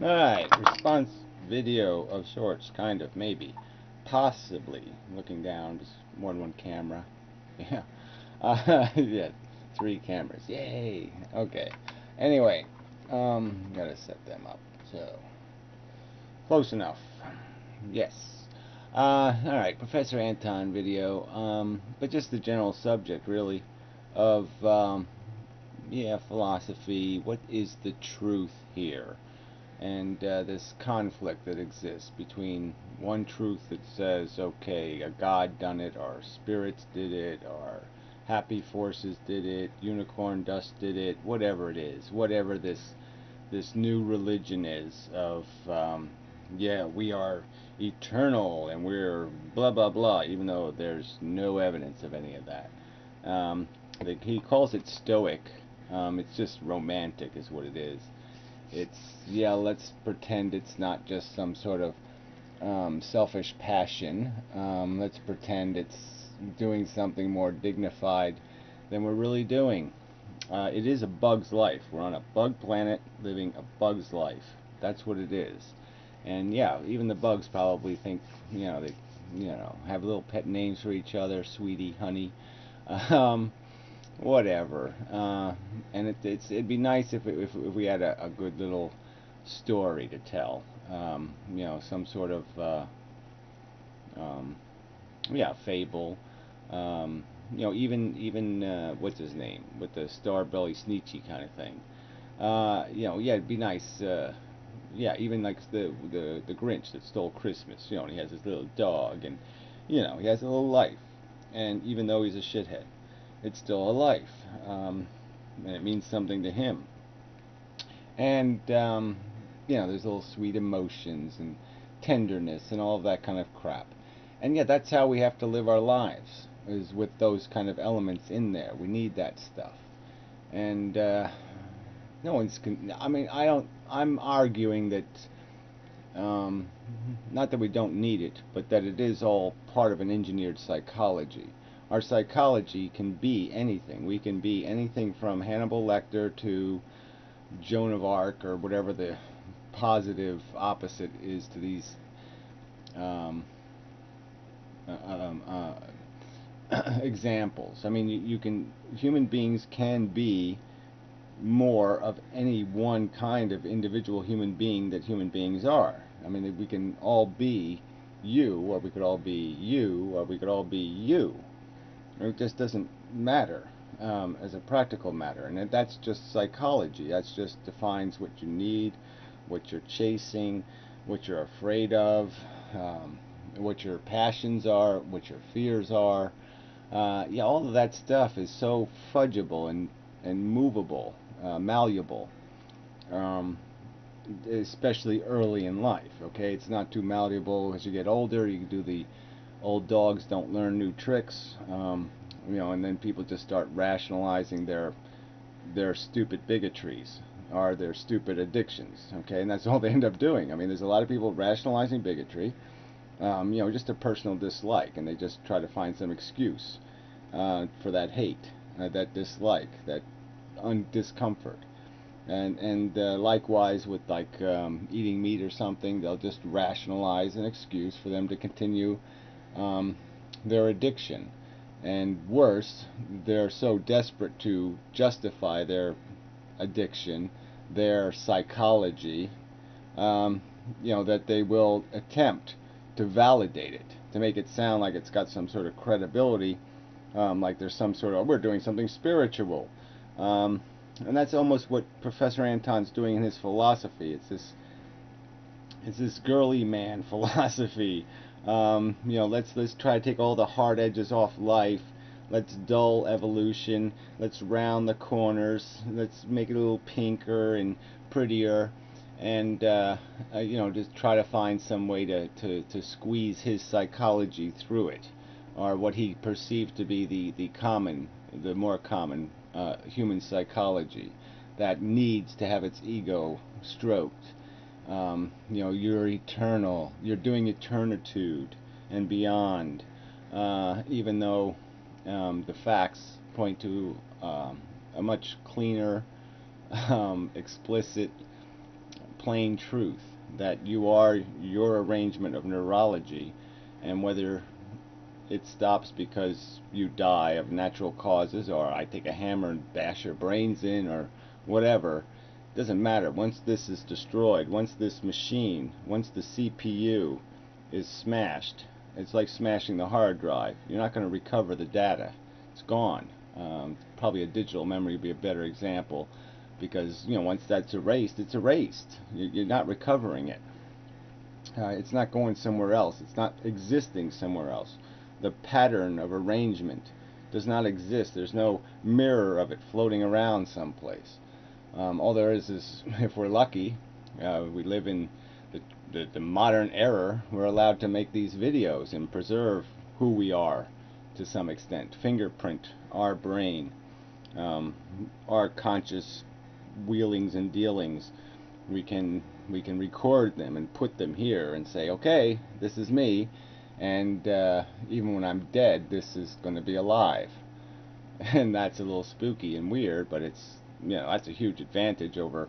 Alright, response video of sorts, kind of, maybe. Possibly. Looking down, just more than one camera. Yeah. Yeah, 3 cameras. Yay! Okay. Anyway, gotta set them up. So, close enough. Yes. Alright, Professor Anton video, but just the general subject, really, of, yeah, philosophy. What is the truth here? And this conflict that exists between one truth that says, okay, a god done it, or spirits did it, or happy forces did it, unicorn dust did it, whatever it is, whatever this new religion is of, yeah, we are eternal and we're blah blah blah, even though there's no evidence of any of that. Um, he calls it stoic. It's just romantic, is what it is. It's, yeah, let's pretend it's not just some sort of selfish passion. Let's pretend it's doing something more dignified than we're really doing. It is a bug's life. We're on a bug planet living a bug's life. That's what it is. And yeah, even the bugs probably think, they, have little pet names for each other, sweetie, honey. Um, Whatever. And it'd be nice if we had a good little story to tell. Some sort of um, yeah, fable. Even what's his name with the star belly Sneetchy kind of thing. Yeah, it'd be nice. Yeah, even like the Grinch that stole Christmas. And he has his little dog, and he has a little life. And even though he's a shithead, it's still a life, and it means something to him. And there's little sweet emotions and tenderness and all of that kind of crap. And yeah, that's how we have to live our lives, is with those kind of elements in there. We need that stuff. And no one's. I mean, I don't. I'm arguing that. Um, Not that we don't need it, but that it is all part of an engineered psychology. Our psychology can be anything. We can be anything from Hannibal Lecter to Joan of Arc, or whatever the positive opposite is to these um, examples. I mean, human beings can be more of any one kind of individual human being that human beings are. I mean, we can all be you, or we could all be you, or we could all be you. It just doesn't matter as a practical matter, and that's just psychology. That's just defines what you need, what you're chasing, what you're afraid of, what your passions are, what your fears are. Yeah, all of that stuff is so fudgeable and movable, malleable, um, especially early in life. Okay, it's not too malleable as you get older. You can do the old dogs don't learn new tricks, and then people just start rationalizing their stupid bigotries or their stupid addictions. Okay, and that's all they end up doing. I mean, there's a lot of people rationalizing bigotry, just a personal dislike, and they just try to find some excuse for that hate, that dislike, that discomfort. And likewise with like eating meat or something, they'll just rationalize an excuse for them to continue their addiction. And worse, they're so desperate to justify their addiction, their psychology, that they will attempt to validate it, to make it sound like it's got some sort of credibility, like there's some sort of, we're doing something spiritual. And that's almost what Professor Anton's doing in his philosophy. It's this girly man philosophy. Let's try to take all the hard edges off life. Let's dull evolution. Let's round the corners. Let's make it a little pinker and prettier, and just try to find some way to squeeze his psychology through it, or what he perceived to be the more common human psychology that needs to have its ego stroked. You're eternal. You're doing eternitude and beyond, even though the facts point to a much cleaner, explicit plain truth, that you are your arrangement of neurology, and whether it stops because you die of natural causes, or I take a hammer and bash your brains in, or whatever, doesn't matter. Once this is destroyed, once this machine, once the CPU is smashed, it's like smashing the hard drive. You're not going to recover the data. It's gone. Probably a digital memory would be a better example, because once that's erased, it's erased. You're not recovering it. It's not going somewhere else. It's not existing somewhere else. The pattern of arrangement does not exist. There's no mirror of it floating around someplace. All there is, if we're lucky, we live in the modern era, we're allowed to make these videos and preserve who we are to some extent. Fingerprint our brain, our conscious wheelings and dealings. We can record them and put them here and say, okay, this is me, and even when I'm dead, this is going to be alive. And that's a little spooky and weird, but it's that's a huge advantage over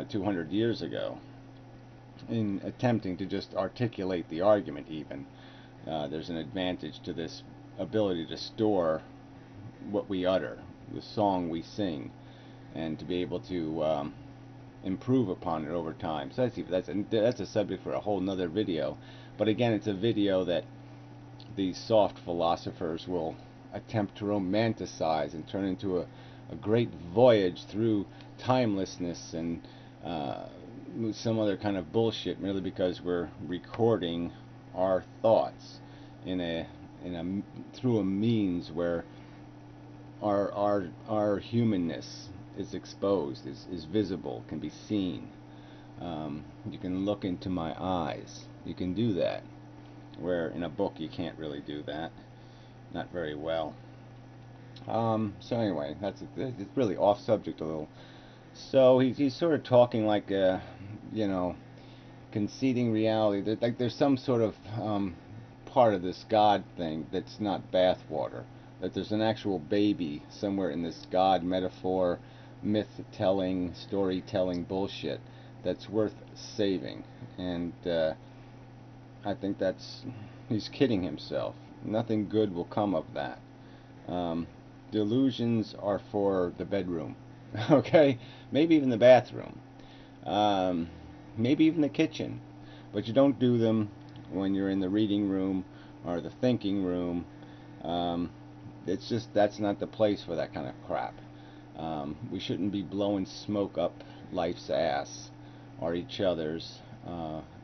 200 years ago in attempting to just articulate the argument. Even there's an advantage to this ability to store what we utter, the song we sing, and to be able to improve upon it over time. So that's a subject for a whole nother video. But again, it's a video that these soft philosophers will attempt to romanticize and turn into a great voyage through timelessness and some other kind of bullshit, merely because we're recording our thoughts through a means where our humanness is exposed, is visible, can be seen. You can look into my eyes. You can do that, where in a book you can't really do that, not very well. So anyway, it's really off subject a little. So he's sort of talking like conceding reality. Like there's some sort of part of this God thing that's not bathwater. That there's an actual baby somewhere in this God metaphor, myth-telling, storytelling bullshit that's worth saving. And I think he's kidding himself. Nothing good will come of that. Delusions are for the bedroom. Okay? Maybe even the bathroom. Maybe even the kitchen. But you don't do them when you're in the reading room or the thinking room. That's not the place for that kind of crap. We shouldn't be blowing smoke up life's ass or each other's.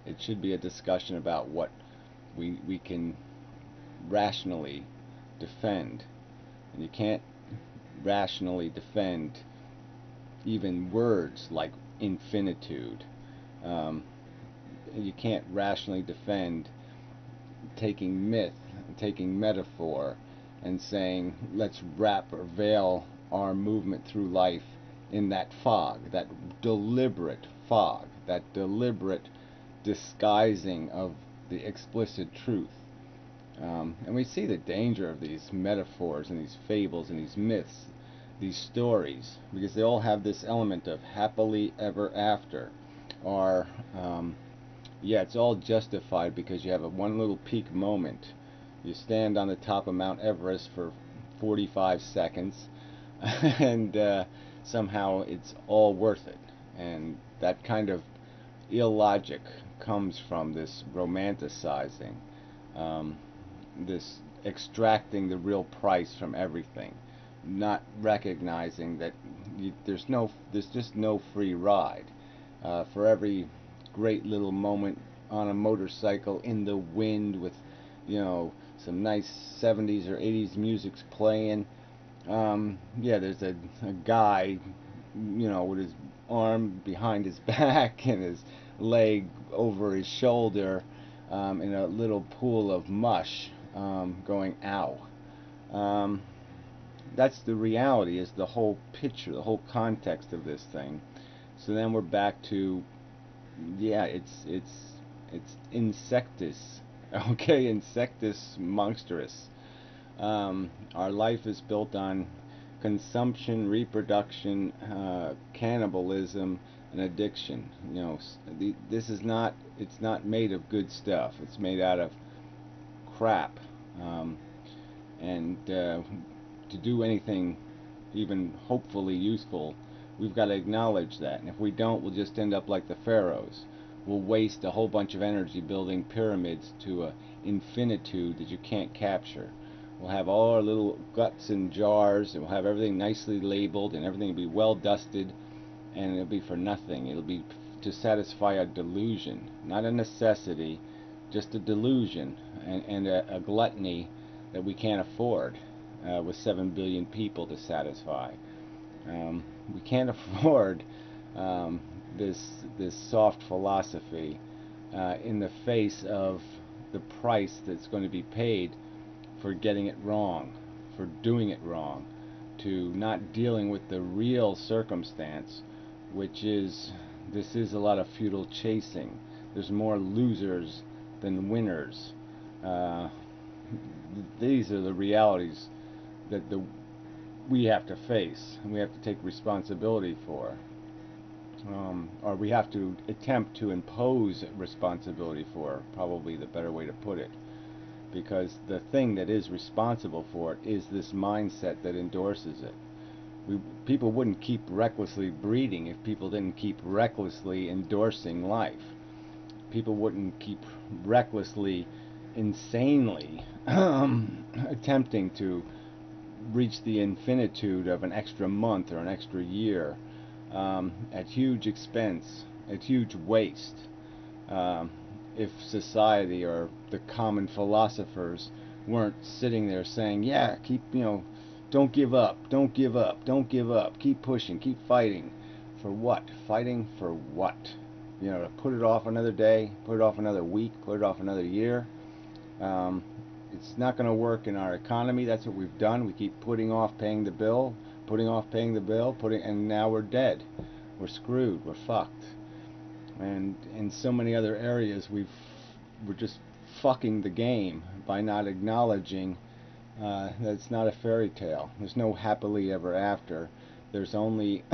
It should be a discussion about what we can rationally defend. And you can't rationally defend even words like infinitude. You can't rationally defend taking myth, taking metaphor, and saying, let's wrap or veil our movement through life in that fog, that deliberate fog, that deliberate disguising of the explicit truth. And we see the danger of these metaphors and these fables and these myths, these stories, because they all have this element of happily ever after, or yeah, it's all justified because you have one little peak moment. You stand on the top of Mount Everest for 45 seconds and somehow it's all worth it. And that kind of illogic comes from this romanticizing, this extracting the real price from everything, not recognizing that there's just no free ride. For every great little moment on a motorcycle in the wind with some nice 70s or 80s music's playing, yeah, there's a guy with his arm behind his back and his leg over his shoulder in a little pool of mush, going ow. That's the reality, is the whole picture, the whole context of this thing. So then we're back to, yeah, it's insectus, okay, insectus monstrous. Our life is built on consumption, reproduction, cannibalism, an addiction. You know, this is not, it's not made of good stuff. It's made out of crap. And to do anything even hopefully useful, we've got to acknowledge that. And if we don't, we'll just end up like the pharaohs. We'll waste a whole bunch of energy building pyramids to a infinitude that you can't capture. We'll have all our little guts in jars, and we'll have everything nicely labeled, and everything will be well dusted, and it'll be for nothing. It'll be to satisfy a delusion, not a necessity, just a delusion, and a gluttony that we can't afford with 7 billion people to satisfy. We can't afford this soft philosophy in the face of the price that's going to be paid for getting it wrong, for doing it wrong, to not dealing with the real circumstance, which is, this is a lot of futile chasing. There's more losers than winners. These are the realities that we have to face, and we have to take responsibility for. Or we have to attempt to impose responsibility for, probably the better way to put it. Because the thing that is responsible for it is this mindset that endorses it. People wouldn't keep recklessly breeding if people didn't keep recklessly endorsing life. People wouldn't keep recklessly, insanely attempting to reach the infinitude of an extra month or an extra year at huge expense, at huge waste. If society or the common philosophers weren't sitting there saying, yeah, keep, don't give up, don't give up, don't give up, keep pushing, keep fighting. For what? Fighting for what? To put it off another day, put it off another week, put it off another year. It's not going to work in our economy. That's what we've done. We keep putting off paying the bill, putting off paying the bill, and now we're dead. We're screwed. We're fucked. And in so many other areas, we're just fucking the game by not acknowledging that it's not a fairy tale. There's no happily ever after. There's only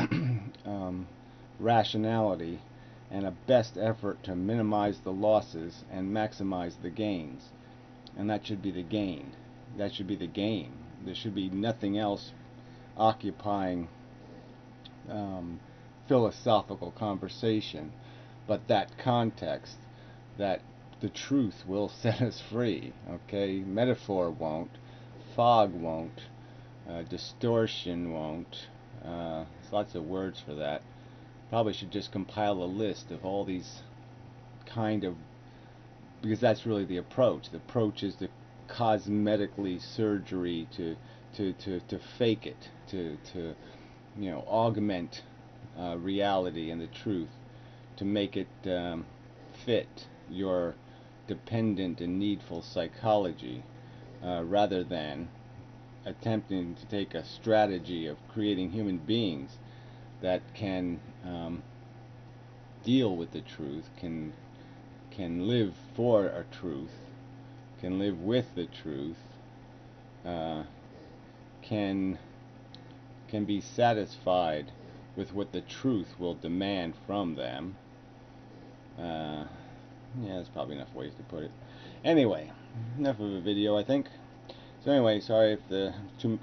rationality and a best effort to minimize the losses and maximize the gains. And that should be the gain. That should be the game. There should be nothing else occupying philosophical conversation but that context, that the truth will set us free. Okay, metaphor won't, fog won't, distortion won't. There's lots of words for that. Probably should just compile a list of all these kind of, because that's really the approach. The approach is to cosmetically surgery, to fake it, to augment reality and the truth, to make it fit your dependent and needful psychology, rather than attempting to take a strategy of creating human beings that can deal with the truth, can live for a truth, can live with the truth, can be satisfied with what the truth will demand from them. Yeah, that's probably enough ways to put it. Anyway, enough of a video, I think. So anyway, sorry if the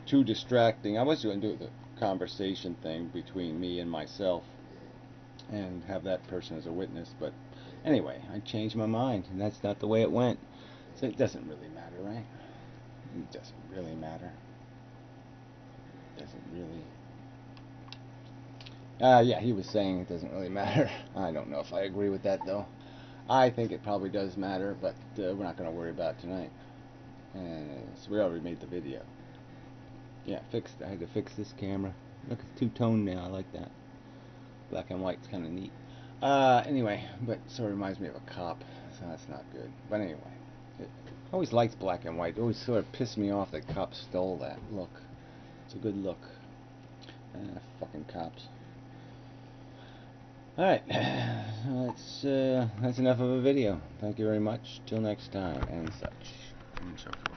too distracting. I was going to do the conversation thing between me and myself and have that person as a witness, but anyway, I changed my mind, and that's not the way it went. So it doesn't really matter, right? It doesn't really matter. It doesn't really. Yeah, he was saying it doesn't really matter. I don't know if I agree with that, though. I think it probably does matter, but we're not going to worry about it tonight. So we already made the video. Yeah, I had to fix this camera. Look, it's two-tone now. I like that. Black and white's kind of neat. Anyway, but so it reminds me of a cop, so that's not good. But anyway, I always liked black and white. It always sort of pissed me off that cops stole that look. It's a good look. Fucking cops. Alright, that's enough of a video. Thank you very much. Till next time, and such. And so forth.